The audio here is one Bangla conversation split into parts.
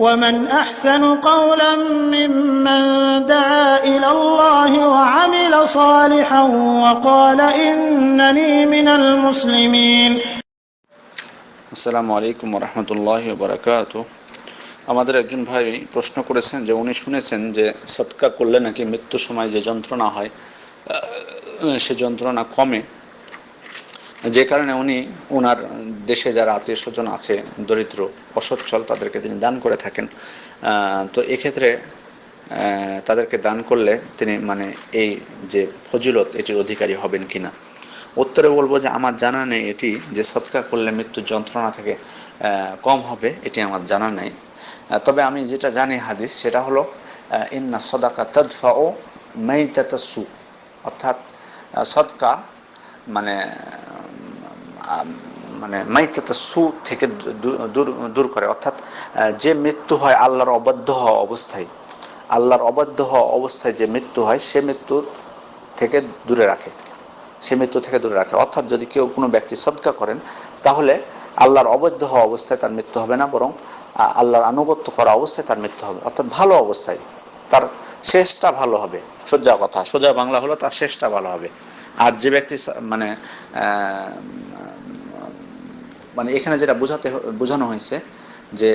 ومن أحسن قولا ممن دعا إلى الله وعمل صالحا وقال إنني من المسلمين. আসসালামু আলাইকুম ওয়া রাহমাতুল্লাহি ওয়া বারাকাতুহু। আমাদের একজন ভাই প্রশ্ন করেছেন যে উনি শুনেছেন যে সদকা করলে নাকি মৃত্যুর সময় যে যন্ত্রণা হয় সে যন্ত্রণা কমে, যে কারণে উনি ওনার দেশে যারা আত্মীয় স্বজন আছে দরিদ্র অসচ্ছল তাদেরকে তিনি দান করে থাকেন। তো এক্ষেত্রে তাদেরকে দান করলে তিনি এই যে ফজিলত এটির অধিকারী হবেন কিনা। উত্তরে বলবো যে আমার জানা নেই এটি যে সদকা করলে মৃত্যুর যন্ত্রণা থেকে কম হবে, এটি আমার জানা নেই। তবে আমি যেটা জানি হাদিস সেটা হলো ইন্না সদাকা তাদফাউ মাইতাতাস সু, অর্থাৎ সদকা মানে মাইতাতাস সু থেকে দূর করে, অর্থাৎ যে মৃত্যু হয় আল্লাহর অবাধ্য হওয়া অবস্থায়, আল্লাহর অবাধ্য হওয়া অবস্থায় যে মৃত্যু হয় সে মৃত্যু থেকে দূরে রাখে, সে মৃত্যু থেকে দূরে রাখে। অর্থাৎ যদি কেউ কোনো ব্যক্তি সদকা করেন তাহলে আল্লাহর অবৈধ হওয়া অবস্থায় তার মৃত্যু হবে না, বরং আল্লাহর আনুগত্য করা অবস্থায় তার মৃত্যু হবে, অর্থাৎ ভালো অবস্থায় তার শেষটা ভালো হবে। সোজা কথা, সোজা বাংলা হলো তার শেষটা ভালো হবে। আর যে ব্যক্তি এখানে যেটা বোঝানো হয়েছে যে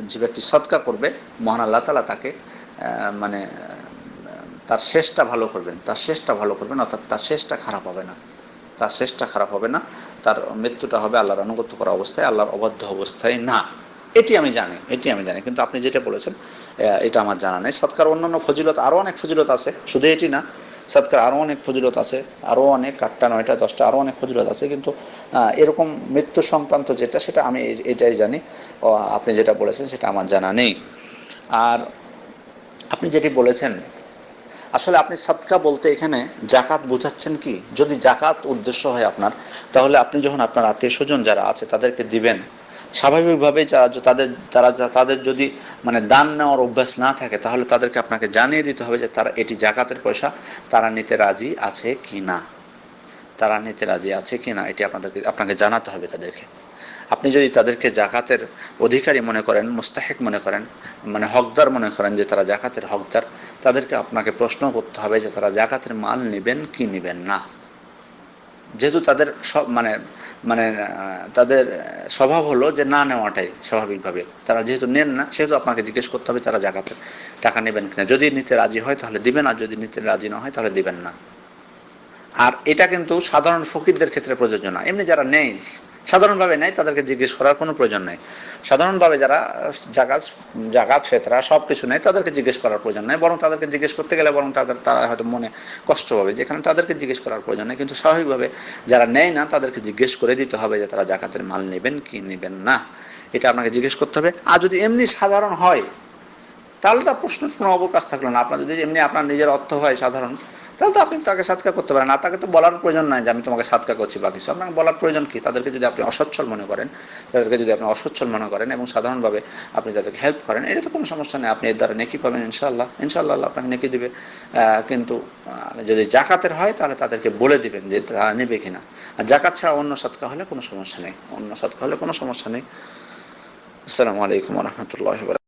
যে ব্যক্তি সদকা করবে মহান আল্লাহ তাআলা তাকে তার শেষটা ভালো করবেন, তার শেষটা ভালো করবেন, অর্থাৎ তার শেষটা খারাপ হবে না, তার শেষটা খারাপ হবে না, তার মৃত্যুটা হবে আল্লাহর আনুগত্য করা অবস্থায়, আল্লাহর অবাধ্য অবস্থায় না। এটি আমি জানি, কিন্তু আপনি যেটা বলেছেন এটা আমার জানা নেই। সদকার অন্যান্য ফজিলত, আরও অনেক ফজিলত আছে, শুধু এটি না, সদকার আরও অনেক ফজিলত আছে, আরও অনেক 8টা 9টা 10টা আরও অনেক ফজিলত আছে, কিন্তু এরকম মৃত্যু সংক্রান্ত যেটা সেটা আমি এটাই জানি। আপনি যেটা বলেছেন সেটা আমার জানা নেই। আর আপনি যেটি বলেছেন আসলে আপনি সদকা বলতে এখানে জাকাত বোঝাচ্ছেন কি? যদি জাকাত উদ্দেশ্য হয় আপনার, তাহলে আপনি যখন আপনার আত্মীয় স্বজন যারা আছে তাদেরকে দিবেন, স্বাভাবিকভাবেই তাদের যদি দান নেওয়ার অভ্যাস না থাকে তাহলে তাদেরকে আপনাকে জানিয়ে দিতে হবে যে তারা এটি জাকাতের পয়সা তারা নিতে রাজি আছে কিনা, এটি আপনাকে জানাতে হবে তাদেরকে। আপনি যদি তাদেরকে জাকাতের অধিকারী মনে করেন, মুস্তাহিক মনে করেন, হকদার মনে করেন যে তারা জাকাতের হকদার, তাদেরকে আপনাকে প্রশ্ন করতে হবে যে তারা জাকাতের মাল নেবেন কি নেবেন না। যেহেতু তাদের সব তাদের স্বভাব হলো যে না নেওয়াটাই স্বাভাবিকভাবে, তারা যেহেতু নেন না সেহেতু আপনাকে জিজ্ঞেস করতে হবে তারা জাকাতের টাকা নেবেন কিনা। যদি নিতে রাজি হয় তাহলে দিবেন, আর যদি নিতে রাজি না হয় তাহলে দিবেন না। আর এটা কিন্তু সাধারণ ফকিরদের ক্ষেত্রে প্রযোজ্য না। এমনি যারা নেই, সাধারণভাবে নেয়, তাদেরকে জিজ্ঞেস করার কোনো প্রয়োজন নেই। সাধারণভাবে যারা জাকাত ফেতরা সব কিছু নেয় তাদেরকে জিজ্ঞেস করার প্রয়োজন নেই, বরং তাদেরকে জিজ্ঞেস করতে গেলে বরং তারা হয়তো মনে কষ্ট পাবে, যেখানে তাদেরকে জিজ্ঞেস করার প্রয়োজন নেই। কিন্তু স্বাভাবিকভাবে যারা নেয় না তাদেরকে জিজ্ঞেস করে দিতে হবে যে তারা জাকাতের মাল নেবেন কি নেবেন না, এটা আপনাকে জিজ্ঞেস করতে হবে। আর যদি এমনি সাধারণ হয় তাহলে তার প্রশ্নের কোনো অবকাশ থাকলো না। আপনার যদি এমনি আপনার নিজের অর্থ হয় সাধারণ, তাহলে তো আপনি তাকে সাদকা করতে পারেন। আর তাকে তো বলার প্রয়োজন নাই যে আমি তোমাকে সাদকা করছি বা কিছু, আপনাকে বলার প্রয়োজন কি? তাদেরকে যদি আপনি অসচ্ছল মনে করেন এবং সাধারণভাবে আপনি তাদেরকে হেল্প করেন, এটা তো কোনো সমস্যা নেই, আপনি এর দ্বারা নেকি পাবেন ইনশাআল্লাহ আল্লাহ আপনাকে নেকি দিবে। কিন্তু যদি জাকাতের হয় তাহলে তাদেরকে বলে দিবেন যে তারা নেবে কিনা। আর জাকাত ছাড়া অন্য সাদকা হলে কোনো সমস্যা নেই, আসসালামু আলাইকুম ওয়া রাহমাতুল্লাহি ওয়া বারাকাতুহু।